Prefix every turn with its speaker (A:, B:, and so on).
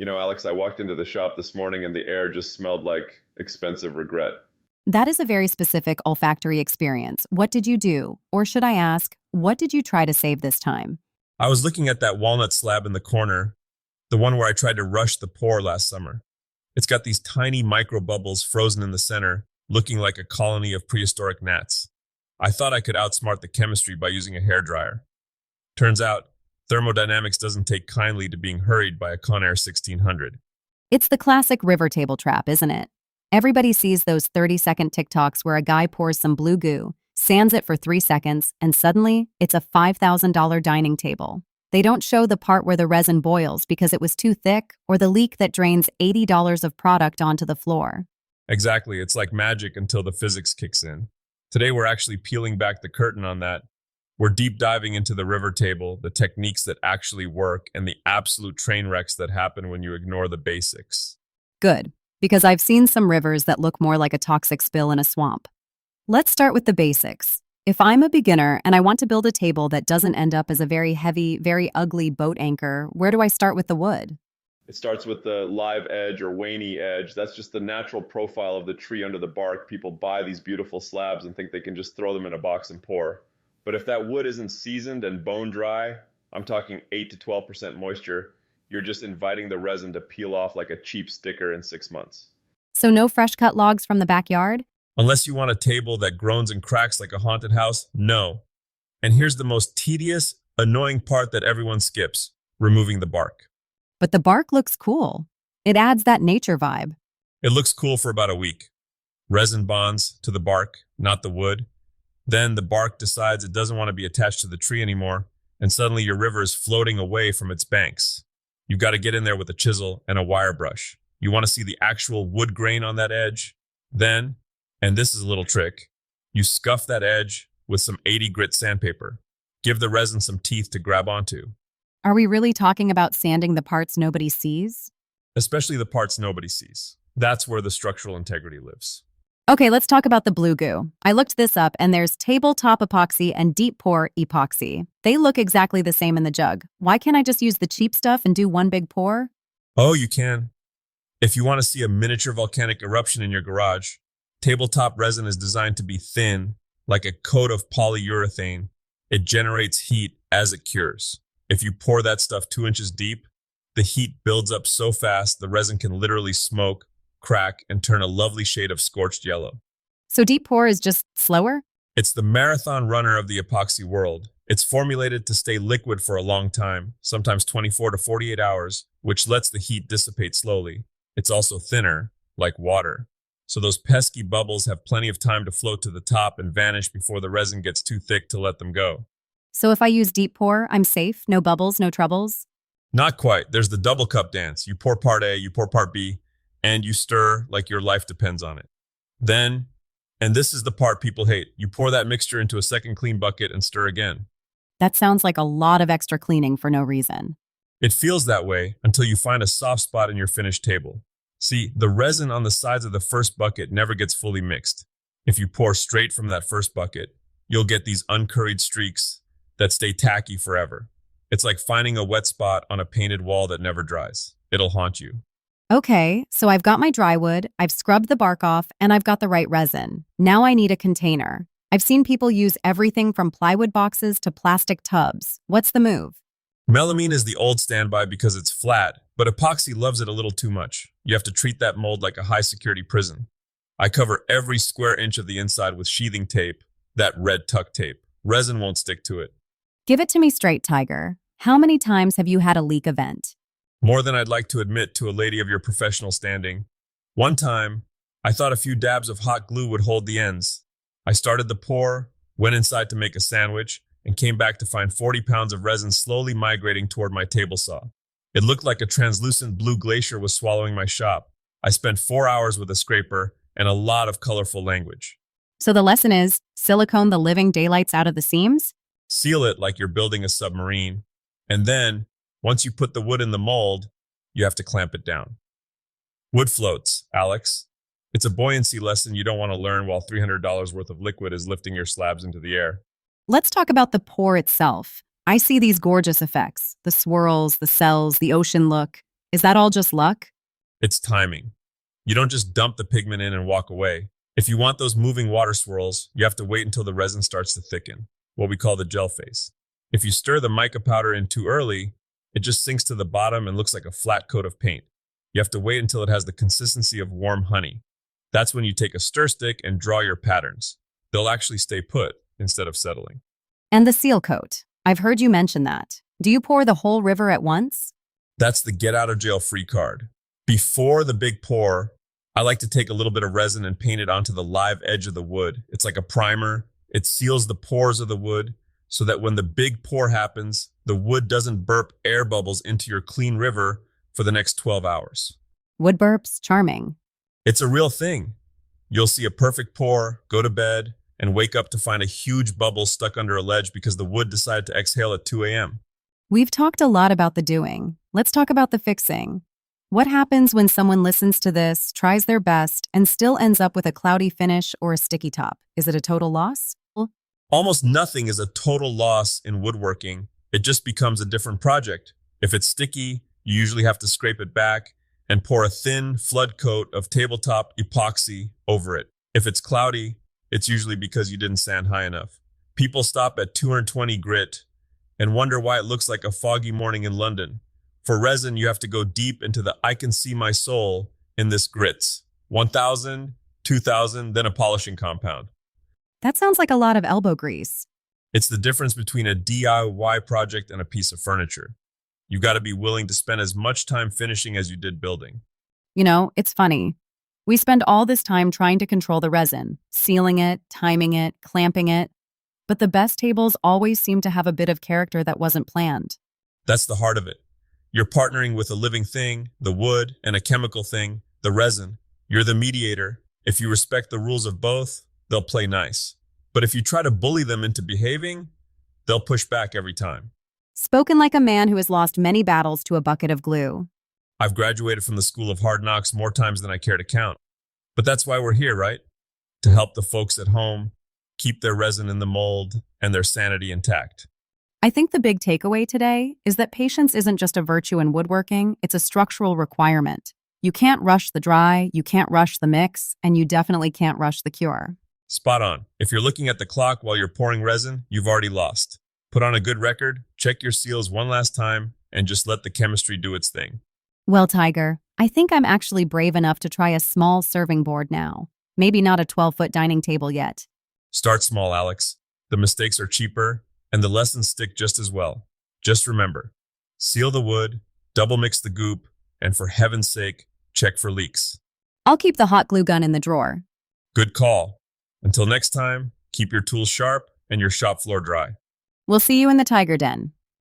A: Alex, I walked into the shop this morning and the air just smelled like expensive regret.
B: That is a very specific olfactory experience. What did you do? Or should I ask, what did you try to save this time?
C: I was looking at that walnut slab in the corner, the one where I tried to rush the pour last summer. It's got these tiny micro bubbles frozen in the center, looking like a colony of prehistoric gnats. I thought I could outsmart the chemistry by using a hairdryer. Turns out, thermodynamics doesn't take kindly to being hurried by a Conair 1600.
B: It's the classic river table trap, isn't it? Everybody sees those 30-second TikToks where a guy pours some blue goo, sands it for 3 seconds, and suddenly it's a $5,000 dining table. They don't show the part where the resin boils because it was too thick or the leak that drains $80 of product onto the floor.
C: Exactly, it's like magic until the physics kicks in. Today we're actually peeling back the curtain on that. We're deep diving into the river table, the techniques that actually work, and the absolute train wrecks that happen when you ignore the basics.
B: Good, because I've seen some rivers that look more like a toxic spill in a swamp. Let's start with the basics. If I'm a beginner and I want to build a table that doesn't end up as a very heavy, very ugly boat anchor, where do I start with the wood?
A: It starts with the live edge or waney edge. That's just the natural profile of the tree under the bark. People buy these beautiful slabs and think they can just throw them in a box and pour. But if that wood isn't seasoned and bone dry, I'm talking 8 to 12% moisture, you're just inviting the resin to peel off like a cheap sticker in 6 months.
B: So no fresh cut logs from the backyard?
C: Unless you want a table that groans and cracks like a haunted house, no. And here's the most tedious, annoying part that everyone skips, removing the bark.
B: But the bark looks cool. It adds that nature vibe.
C: It looks cool for about a week. Resin bonds to the bark, not the wood. Then the bark decides it doesn't want to be attached to the tree anymore, and suddenly your river is floating away from its banks. You've got to get in there with a chisel and a wire brush. You want to see the actual wood grain on that edge. Then, and this is a little trick, you scuff that edge with some 80 grit sandpaper. Give the resin some teeth to grab onto,
B: Are we really talking about sanding the parts nobody sees?
C: especially the parts nobody sees. That's where the structural integrity lives.
B: Okay, let's talk about the blue goo. I looked this up and there's tabletop epoxy and deep pour epoxy. They look exactly the same in the jug. Why can't I just use the cheap stuff and do one big pour?
C: Oh, you can. If you want to see a miniature volcanic eruption in your garage, tabletop resin is designed to be thin, like a coat of polyurethane. It generates heat as it cures. If you pour that stuff 2 inches deep, the heat builds up so fast the resin can literally smoke, crack, and turn a lovely shade of scorched yellow.
B: So deep pour is just slower?
C: It's the marathon runner of the epoxy world. It's formulated to stay liquid for a long time, sometimes 24 to 48 hours, which lets the heat dissipate slowly. It's also thinner, like water. So those pesky bubbles have plenty of time to float to the top and vanish before the resin gets too thick to let them go.
B: So if I use deep pour, I'm safe? No bubbles, no troubles?
C: Not quite. There's the double cup dance. You pour part A, you pour part B, and you stir like your life depends on it. Then, and this is the part people hate, you pour that mixture into a second clean bucket and stir again.
B: That sounds like a lot of extra cleaning for no reason.
C: It feels that way until you find a soft spot in your finished table. See, the resin on the sides of the first bucket never gets fully mixed. If you pour straight from that first bucket, you'll get these uncurried streaks that stay tacky forever. It's like finding a wet spot on a painted wall that never dries. It'll haunt you.
B: Okay, so I've got my dry wood, I've scrubbed the bark off, and I've got the right resin. Now I need a container. I've seen people use everything from plywood boxes to plastic tubs. What's the move?
C: Melamine is the old standby because it's flat, but epoxy loves it a little too much. You have to treat that mold like a high-security prison. I cover every square inch of the inside with sheathing tape, that red tuck tape. Resin won't stick to it.
B: Give it to me straight, Tiger. How many times have you had a leak event?
C: More than I'd like to admit to a lady of your professional standing. One time, I thought a few dabs of hot glue would hold the ends. I started the pour, went inside to make a sandwich, and came back to find 40 pounds of resin slowly migrating toward my table saw. It looked like a translucent blue glacier was swallowing my shop. I spent 4 hours with a scraper and a lot of colorful language.
B: So the lesson is, silicone the living daylights out of the seams?
C: Seal it like you're building a submarine. And then, once you put the wood in the mold, you have to clamp it down. Wood floats, Alex. It's a buoyancy lesson you don't want to learn while $300 worth of liquid is lifting your slabs into the air.
B: Let's talk about the pour itself. I see these gorgeous effects, the swirls, the cells, the ocean look. Is that all just luck?
C: It's timing. You don't just dump the pigment in and walk away. If you want those moving water swirls, you have to wait until the resin starts to thicken, what we call the gel phase. If you stir the mica powder in too early, it just sinks to the bottom and looks like a flat coat of paint. You have to wait until it has the consistency of warm honey. That's when you take a stir stick and draw your patterns. They'll actually stay put instead of settling.
B: And the seal coat. I've heard you mention that. Do you pour the whole river at once?
C: That's the get out of jail free card. Before the big pour, I like to take a little bit of resin and paint it onto the live edge of the wood. It's like a primer. It seals the pores of the wood so that when the big pour happens, the wood doesn't burp air bubbles into your clean river for the next 12 hours.
B: Wood burps, charming.
C: It's a real thing. You'll see a perfect pour, go to bed, and wake up to find a huge bubble stuck under a ledge because the wood decided to exhale at 2 a.m.
B: We've talked a lot about the doing. Let's talk about the fixing. What happens when someone listens to this, tries their best, and still ends up with a cloudy finish or a sticky top? Is it a total loss?
C: Almost nothing is a total loss in woodworking. It just becomes a different project. If it's sticky, you usually have to scrape it back and pour a thin flood coat of tabletop epoxy over it. If it's cloudy, it's usually because you didn't sand high enough. People stop at 220 grit and wonder why it looks like a foggy morning in London. For resin, you have to go deep into the I can see my soul in this grits. 1,000, 2,000, then a polishing compound.
B: That sounds like a lot of elbow grease.
C: It's the difference between a DIY project and a piece of furniture. You got to be willing to spend as much time finishing as you did building.
B: You know, it's funny. We spend all this time trying to control the resin, sealing it, timing it, clamping it. But the best tables always seem to have a bit of character that wasn't planned.
C: That's the heart of it. You're partnering with a living thing, the wood, and a chemical thing, the resin. You're the mediator. If you respect the rules of both, they'll play nice. But if you try to bully them into behaving, they'll push back every time.
B: Spoken like a man who has lost many battles to a bucket of glue.
C: I've graduated from the School of Hard Knocks more times than I care to count. But that's why we're here, right? To help the folks at home keep their resin in the mold and their sanity intact.
B: I think the big takeaway today is that patience isn't just a virtue in woodworking, it's a structural requirement. You can't rush the dry, you can't rush the mix, and you definitely can't rush the cure.
C: Spot on. If you're looking at the clock while you're pouring resin, you've already lost. Put on a good record, check your seals one last time, and just let the chemistry do its thing.
B: Well, Tiger, I think I'm actually brave enough to try a small serving board now. Maybe not a 12-foot dining table yet.
C: Start small, Alex. The mistakes are cheaper, and the lessons stick just as well. Just remember, seal the wood, double mix the goop, and for heaven's sake, check for leaks.
B: I'll keep the hot glue gun in the drawer.
C: Good call. Until next time, keep your tools sharp and your shop floor dry.
B: We'll see you in the Tiger Den.